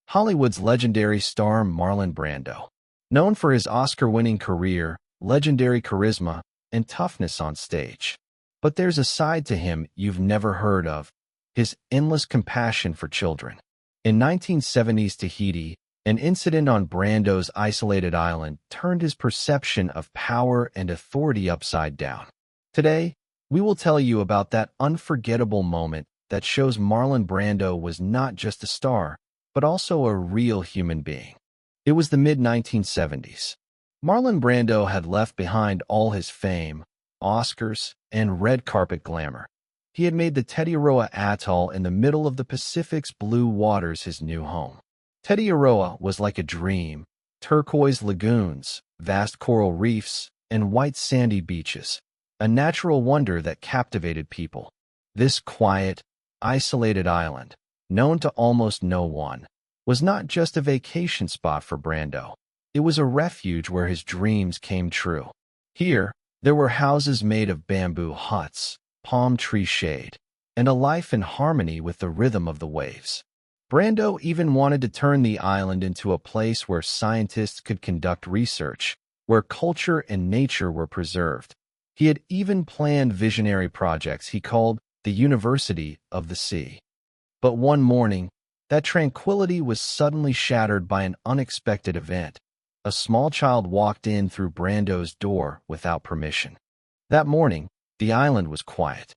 Hollywood's legendary star Marlon Brando. Known for his Oscar-winning career, legendary charisma, and toughness on stage. But there's a side to him you've never heard of, his endless compassion for children. In 1970s Tahiti, an incident on Brando's isolated island turned his perception of power and authority upside down. Today, we will tell you about that unforgettable moment that shows Marlon Brando was not just a star, but also a real human being. It was the mid-1970s. Marlon Brando had left behind all his fame, Oscars, and red carpet glamour. He had made the Tetiaroa Atoll in the middle of the Pacific's blue waters his new home. Tetiaroa was like a dream: turquoise lagoons, vast coral reefs, and white sandy beaches, a natural wonder that captivated people. This quiet, isolated island, known to almost no one, was not just a vacation spot for Brando. It was a refuge where his dreams came true. Here, there were houses made of bamboo huts, palm tree shade, and a life in harmony with the rhythm of the waves. Brando even wanted to turn the island into a place where scientists could conduct research, where culture and nature were preserved. He had even planned visionary projects he called the University of the Sea. But one morning, that tranquility was suddenly shattered by an unexpected event. A small child walked in through Brando's door without permission. That morning, the island was quiet.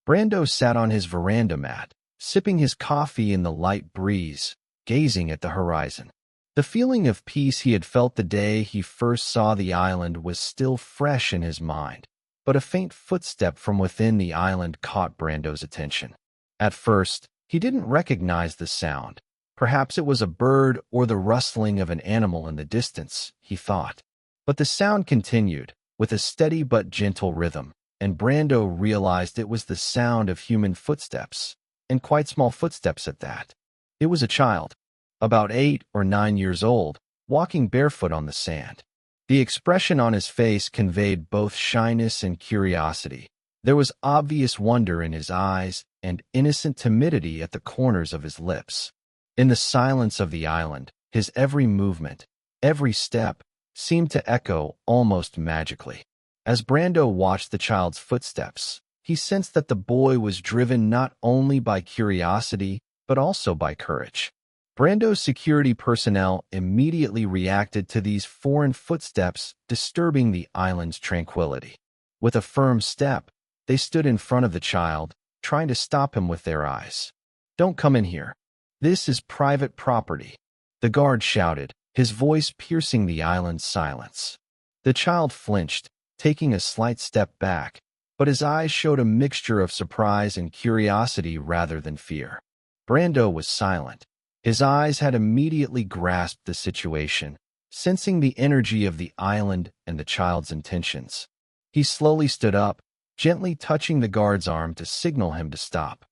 Brando sat on his veranda mat, sipping his coffee in the light breeze, gazing at the horizon. The feeling of peace he had felt the day he first saw the island was still fresh in his mind, but a faint footstep from within the island caught Brando's attention. At first, he didn't recognize the sound. Perhaps it was a bird or the rustling of an animal in the distance, he thought. But the sound continued, with a steady but gentle rhythm, and Brando realized it was the sound of human footsteps, and quite small footsteps at that. It was a child, about 8 or 9 years old, walking barefoot on the sand. The expression on his face conveyed both shyness and curiosity. There was obvious wonder in his eyes and innocent timidity at the corners of his lips. In the silence of the island, his every movement, every step, seemed to echo almost magically. As Brando watched the child's footsteps, he sensed that the boy was driven not only by curiosity, but also by courage. Brando's security personnel immediately reacted to these foreign footsteps disturbing the island's tranquility. With a firm step, they stood in front of the child, trying to stop him with their eyes. "Don't come in here. This is private property," the guard shouted, his voice piercing the island's silence. The child flinched, taking a slight step back, but his eyes showed a mixture of surprise and curiosity rather than fear. Brando was silent. His eyes had immediately grasped the situation, sensing the energy of the island and the child's intentions. He slowly stood up, gently touching the guard's arm to signal him to stop.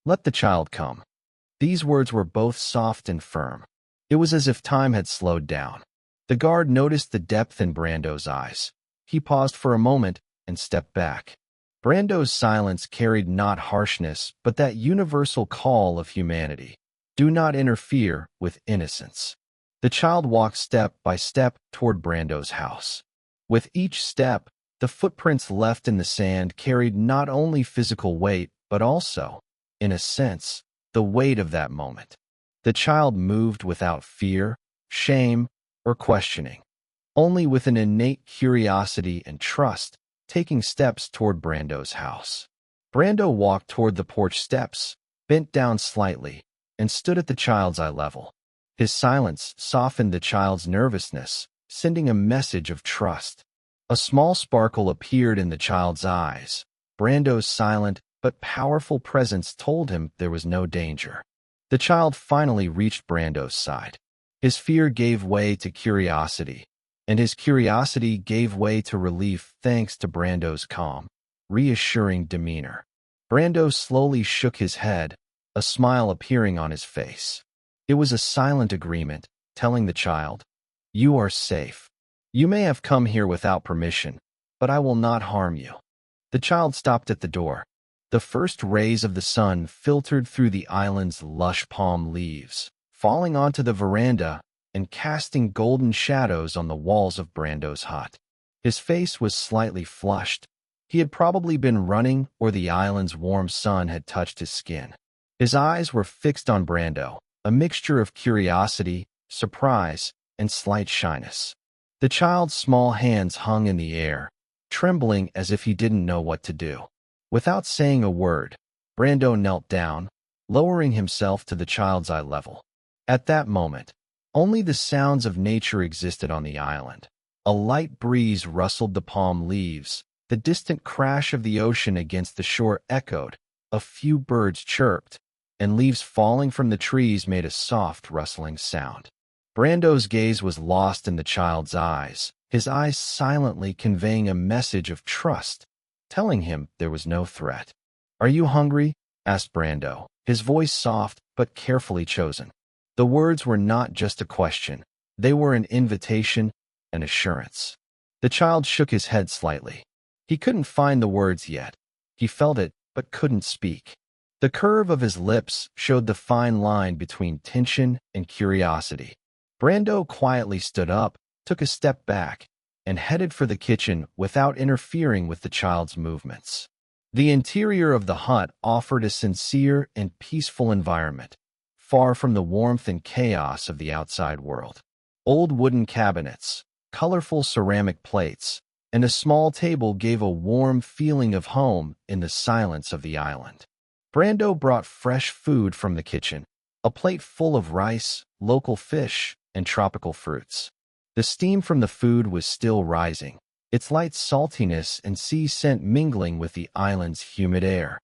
"Let the child come." These words were both soft and firm. It was as if time had slowed down. The guard noticed the depth in Brando's eyes. He paused for a moment and stepped back. Brando's silence carried not harshness, but that universal call of humanity. Do not interfere with innocence. The child walked step by step toward Brando's house. With each step, the footprints left in the sand carried not only physical weight, but also, in a sense, the weight of that moment. The child moved without fear, shame, or questioning, only with an innate curiosity and trust, taking steps toward Brando's house. Brando walked toward the porch steps, bent down slightly, and stood at the child's eye level. His silence softened the child's nervousness, sending a message of trust. A small sparkle appeared in the child's eyes. Brando's silent but powerful presence told him there was no danger. The child finally reached Brando's side. His fear gave way to curiosity, and his curiosity gave way to relief thanks to Brando's calm, reassuring demeanor. Brando slowly shook his head, a smile appearing on his face. It was a silent agreement, telling the child, "You are safe. You may have come here without permission, but I will not harm you." The child stopped at the door. The first rays of the sun filtered through the island's lush palm leaves, falling onto the veranda and casting golden shadows on the walls of Brando's hut. His face was slightly flushed. He had probably been running, or the island's warm sun had touched his skin. His eyes were fixed on Brando, a mixture of curiosity, surprise, and slight shyness. The child's small hands hung in the air, trembling as if he didn't know what to do. Without saying a word, Brando knelt down, lowering himself to the child's eye level. At that moment, only the sounds of nature existed on the island. A light breeze rustled the palm leaves, the distant crash of the ocean against the shore echoed, a few birds chirped, and leaves falling from the trees made a soft rustling sound. Brando's gaze was lost in the child's eyes, his eyes silently conveying a message of trust, telling him there was no threat. "Are you hungry?" asked Brando, his voice soft but carefully chosen. The words were not just a question, they were an invitation, an assurance. The child shook his head slightly. He couldn't find the words yet. He felt it, but couldn't speak. The curve of his lips showed the fine line between tension and curiosity. Brando quietly stood up, took a step back, and headed for the kitchen without interfering with the child's movements. The interior of the hut offered a sincere and peaceful environment, far from the warmth and chaos of the outside world. Old wooden cabinets, colorful ceramic plates, and a small table gave a warm feeling of home in the silence of the island. Brando brought fresh food from the kitchen, a plate full of rice, local fish, and tropical fruits. The steam from the food was still rising, its light saltiness and sea scent mingling with the island's humid air.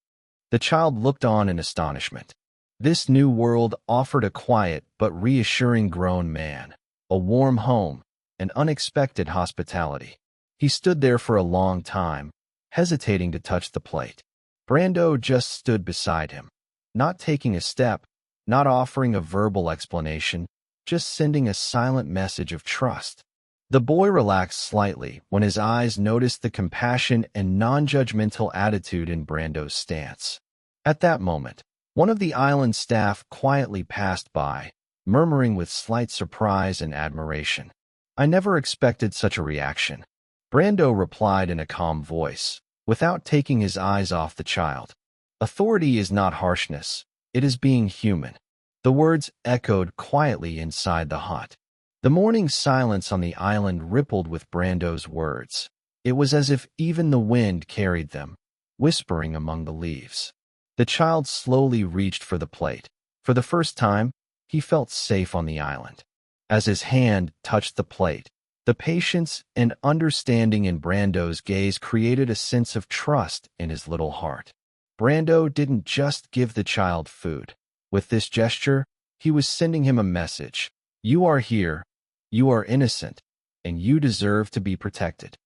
The child looked on in astonishment. This new world offered a quiet but reassuring grown man, a warm home, and unexpected hospitality. He stood there for a long time, hesitating to touch the plate. Brando just stood beside him, not taking a step, not offering a verbal explanation, just sending a silent message of trust. The boy relaxed slightly when his eyes noticed the compassion and non-judgmental attitude in Brando's stance. At that moment, one of the island staff quietly passed by, murmuring with slight surprise and admiration. "I never expected such a reaction," Brando replied in a calm voice, without taking his eyes off the child. "Authority is not harshness, it is being human." The words echoed quietly inside the hut. The morning silence on the island rippled with Brando's words. It was as if even the wind carried them, whispering among the leaves. The child slowly reached for the plate. For the first time, he felt safe on the island. As his hand touched the plate, the patience and understanding in Brando's gaze created a sense of trust in his little heart. Brando didn't just give the child food. With this gesture, he was sending him a message. You are here, you are innocent, and you deserve to be protected.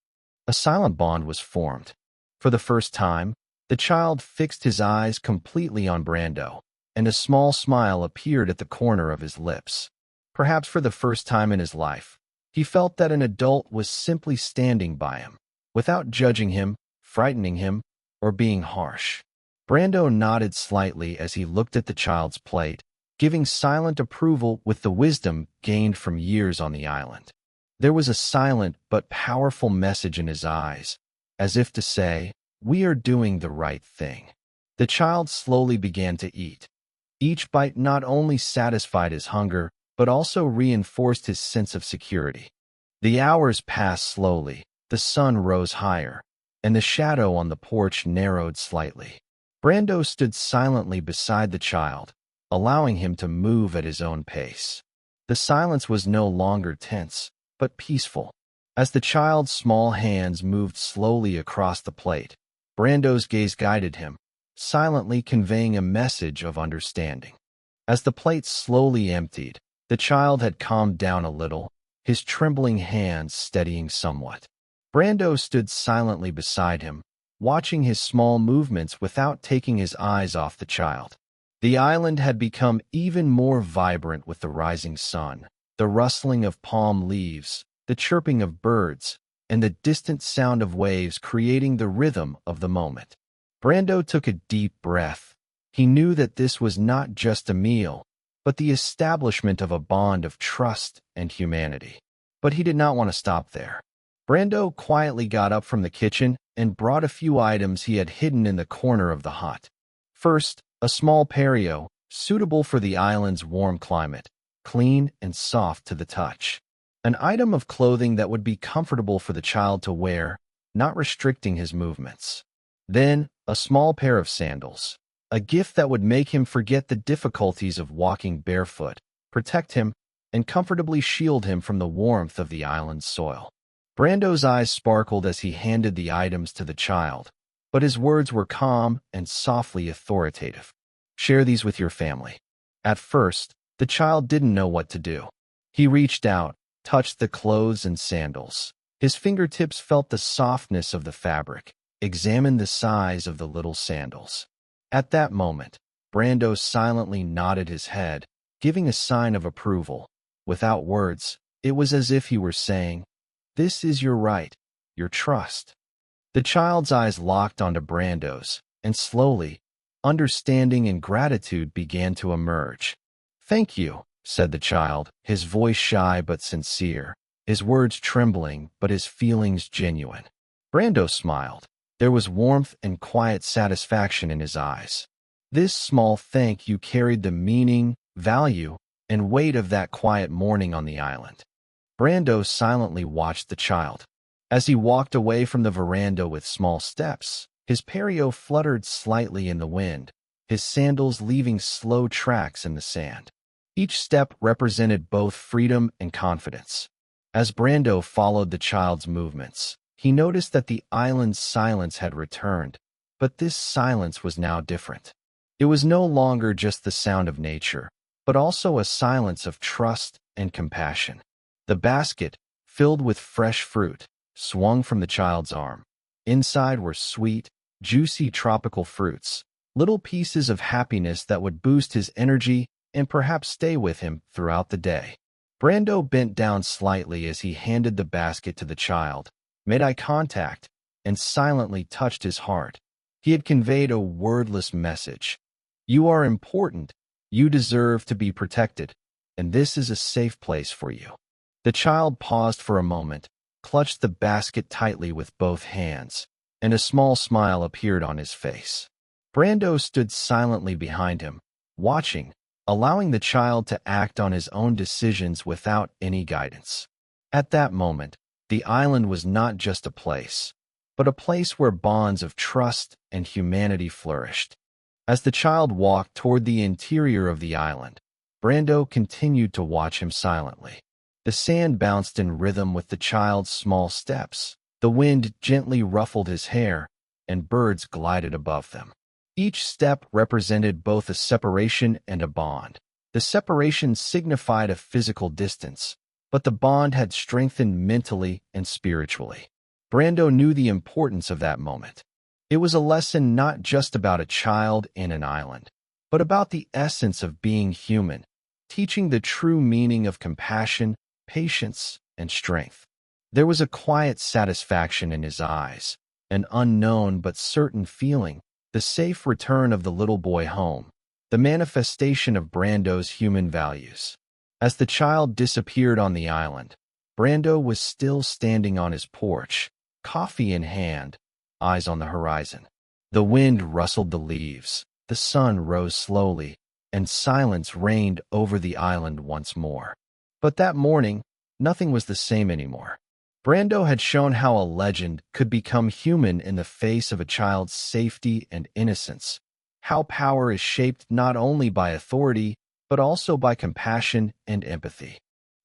A silent bond was formed. For the first time, the child fixed his eyes completely on Brando, and a small smile appeared at the corner of his lips. Perhaps for the first time in his life, he felt that an adult was simply standing by him, without judging him, frightening him, or being harsh. Brando nodded slightly as he looked at the child's plate, giving silent approval with the wisdom gained from years on the island. There was a silent but powerful message in his eyes, as if to say, "We are doing the right thing." The child slowly began to eat. Each bite not only satisfied his hunger, but also reinforced his sense of security. The hours passed slowly, the sun rose higher, and the shadow on the porch narrowed slightly. Brando stood silently beside the child, allowing him to move at his own pace. The silence was no longer tense, but peaceful. As the child's small hands moved slowly across the plate, Brando's gaze guided him, silently conveying a message of understanding. As the plate slowly emptied, the child had calmed down a little, his trembling hands steadying somewhat. Brando stood silently beside him, watching his small movements without taking his eyes off the child. The island had become even more vibrant with the rising sun, the rustling of palm leaves, the chirping of birds, and the distant sound of waves creating the rhythm of the moment. Brando took a deep breath. He knew that this was not just a meal, but the establishment of a bond of trust and humanity. But he did not want to stop there. Brando quietly got up from the kitchen and brought a few items he had hidden in the corner of the hut. First, a small perio, suitable for the island's warm climate, clean and soft to the touch. An item of clothing that would be comfortable for the child to wear, not restricting his movements. Then, a small pair of sandals, a gift that would make him forget the difficulties of walking barefoot, protect him, and comfortably shield him from the warmth of the island's soil. Brando's eyes sparkled as he handed the items to the child, but his words were calm and softly authoritative. Share these with your family. At first, the child didn't know what to do. He reached out, touched the clothes and sandals. His fingertips felt the softness of the fabric, examined the size of the little sandals. At that moment, Brando silently nodded his head, giving a sign of approval. Without words, it was as if he were saying, "This is your right, your trust." The child's eyes locked onto Brando's, and slowly, understanding and gratitude began to emerge. "Thank you," said the child, his voice shy but sincere, his words trembling but his feelings genuine. Brando smiled. There was warmth and quiet satisfaction in his eyes. This small thank you carried the meaning, value, and weight of that quiet morning on the island. Brando silently watched the child. As he walked away from the veranda with small steps, his perio fluttered slightly in the wind, his sandals leaving slow tracks in the sand. Each step represented both freedom and confidence. As Brando followed the child's movements, he noticed that the island's silence had returned, but this silence was now different. It was no longer just the sound of nature, but also a silence of trust and compassion. The basket, filled with fresh fruit, swung from the child's arm. Inside were sweet, juicy tropical fruits, little pieces of happiness that would boost his energy and perhaps stay with him throughout the day. Brando bent down slightly as he handed the basket to the child, made eye contact, and silently touched his heart. He had conveyed a wordless message. You are important, you deserve to be protected, and this is a safe place for you. The child paused for a moment, clutched the basket tightly with both hands, and a small smile appeared on his face. Brando stood silently behind him, watching, allowing the child to act on his own decisions without any guidance. At that moment, the island was not just a place, but a place where bonds of trust and humanity flourished. As the child walked toward the interior of the island, Brando continued to watch him silently. The sand bounced in rhythm with the child's small steps. The wind gently ruffled his hair, and birds glided above them. Each step represented both a separation and a bond. The separation signified a physical distance, but the bond had strengthened mentally and spiritually. Brando knew the importance of that moment. It was a lesson not just about a child in an island, but about the essence of being human, teaching the true meaning of compassion, patience, and strength. There was a quiet satisfaction in his eyes, an unknown but certain feeling, the safe return of the little boy home, the manifestation of Brando's human values. As the child disappeared on the island, Brando was still standing on his porch, coffee in hand, eyes on the horizon. The wind rustled the leaves, the sun rose slowly, and silence reigned over the island once more. But that morning, nothing was the same anymore. Brando had shown how a legend could become human in the face of a child's safety and innocence, how power is shaped not only by authority, but also by compassion and empathy.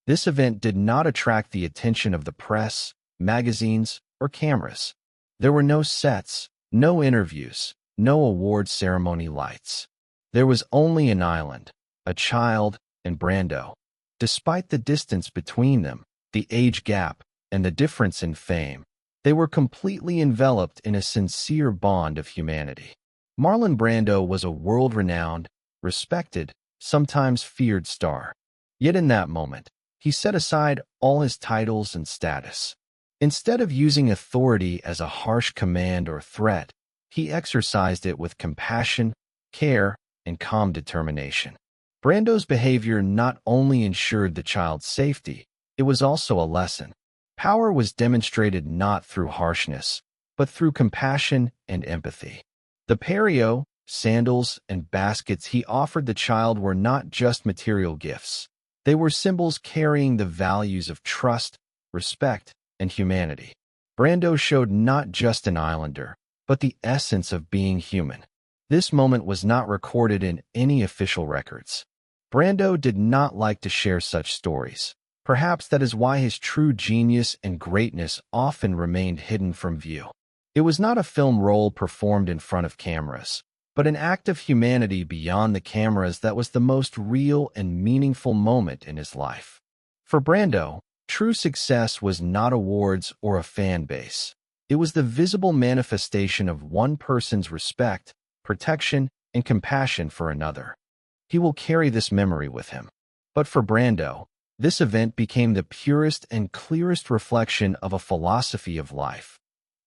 This event did not attract the attention of the press, magazines, or cameras. There were no sets, no interviews, no award ceremony lights. There was only an island, a child, and Brando. Despite the distance between them, the age gap, and the difference in fame, they were completely enveloped in a sincere bond of humanity. Marlon Brando was a world-renowned, respected, sometimes feared star. Yet in that moment, he set aside all his titles and status. Instead of using authority as a harsh command or threat, he exercised it with compassion, care, and calm determination. Brando's behavior not only ensured the child's safety, it was also a lesson. Power was demonstrated not through harshness, but through compassion and empathy. The perio, sandals, and baskets he offered the child were not just material gifts. They were symbols carrying the values of trust, respect, and humanity. Brando showed not just an islander, but the essence of being human. This moment was not recorded in any official records. Brando did not like to share such stories. Perhaps that is why his true genius and greatness often remained hidden from view. It was not a film role performed in front of cameras, but an act of humanity beyond the cameras that was the most real and meaningful moment in his life. For Brando, true success was not awards or a fan base. It was the visible manifestation of one person's respect, protection, and compassion for another. He will carry this memory with him. But for Brando, this event became the purest and clearest reflection of a philosophy of life.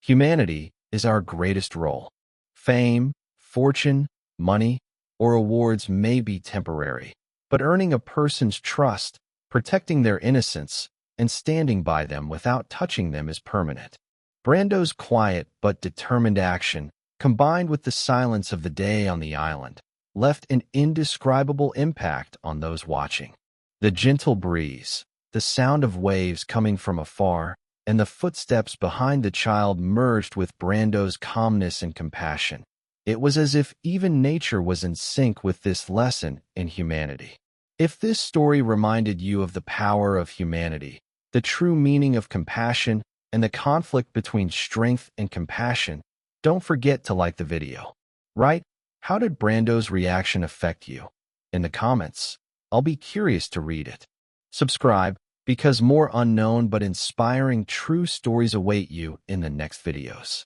Humanity is our greatest role. Fame, fortune, money, or awards may be temporary, but earning a person's trust, protecting their innocence, and standing by them without touching them is permanent. Brando's quiet but determined action, combined with the silence of the day on the island, left an indescribable impact on those watching. The gentle breeze, the sound of waves coming from afar, and the footsteps behind the child merged with Brando's calmness and compassion. It was as if even nature was in sync with this lesson in humanity. If this story reminded you of the power of humanity, the true meaning of compassion, and the conflict between strength and compassion, don't forget to like the video. Right? How did Brando's reaction affect you? In the comments, I'll be curious to read it. Subscribe, because more unknown but inspiring true stories await you in the next videos.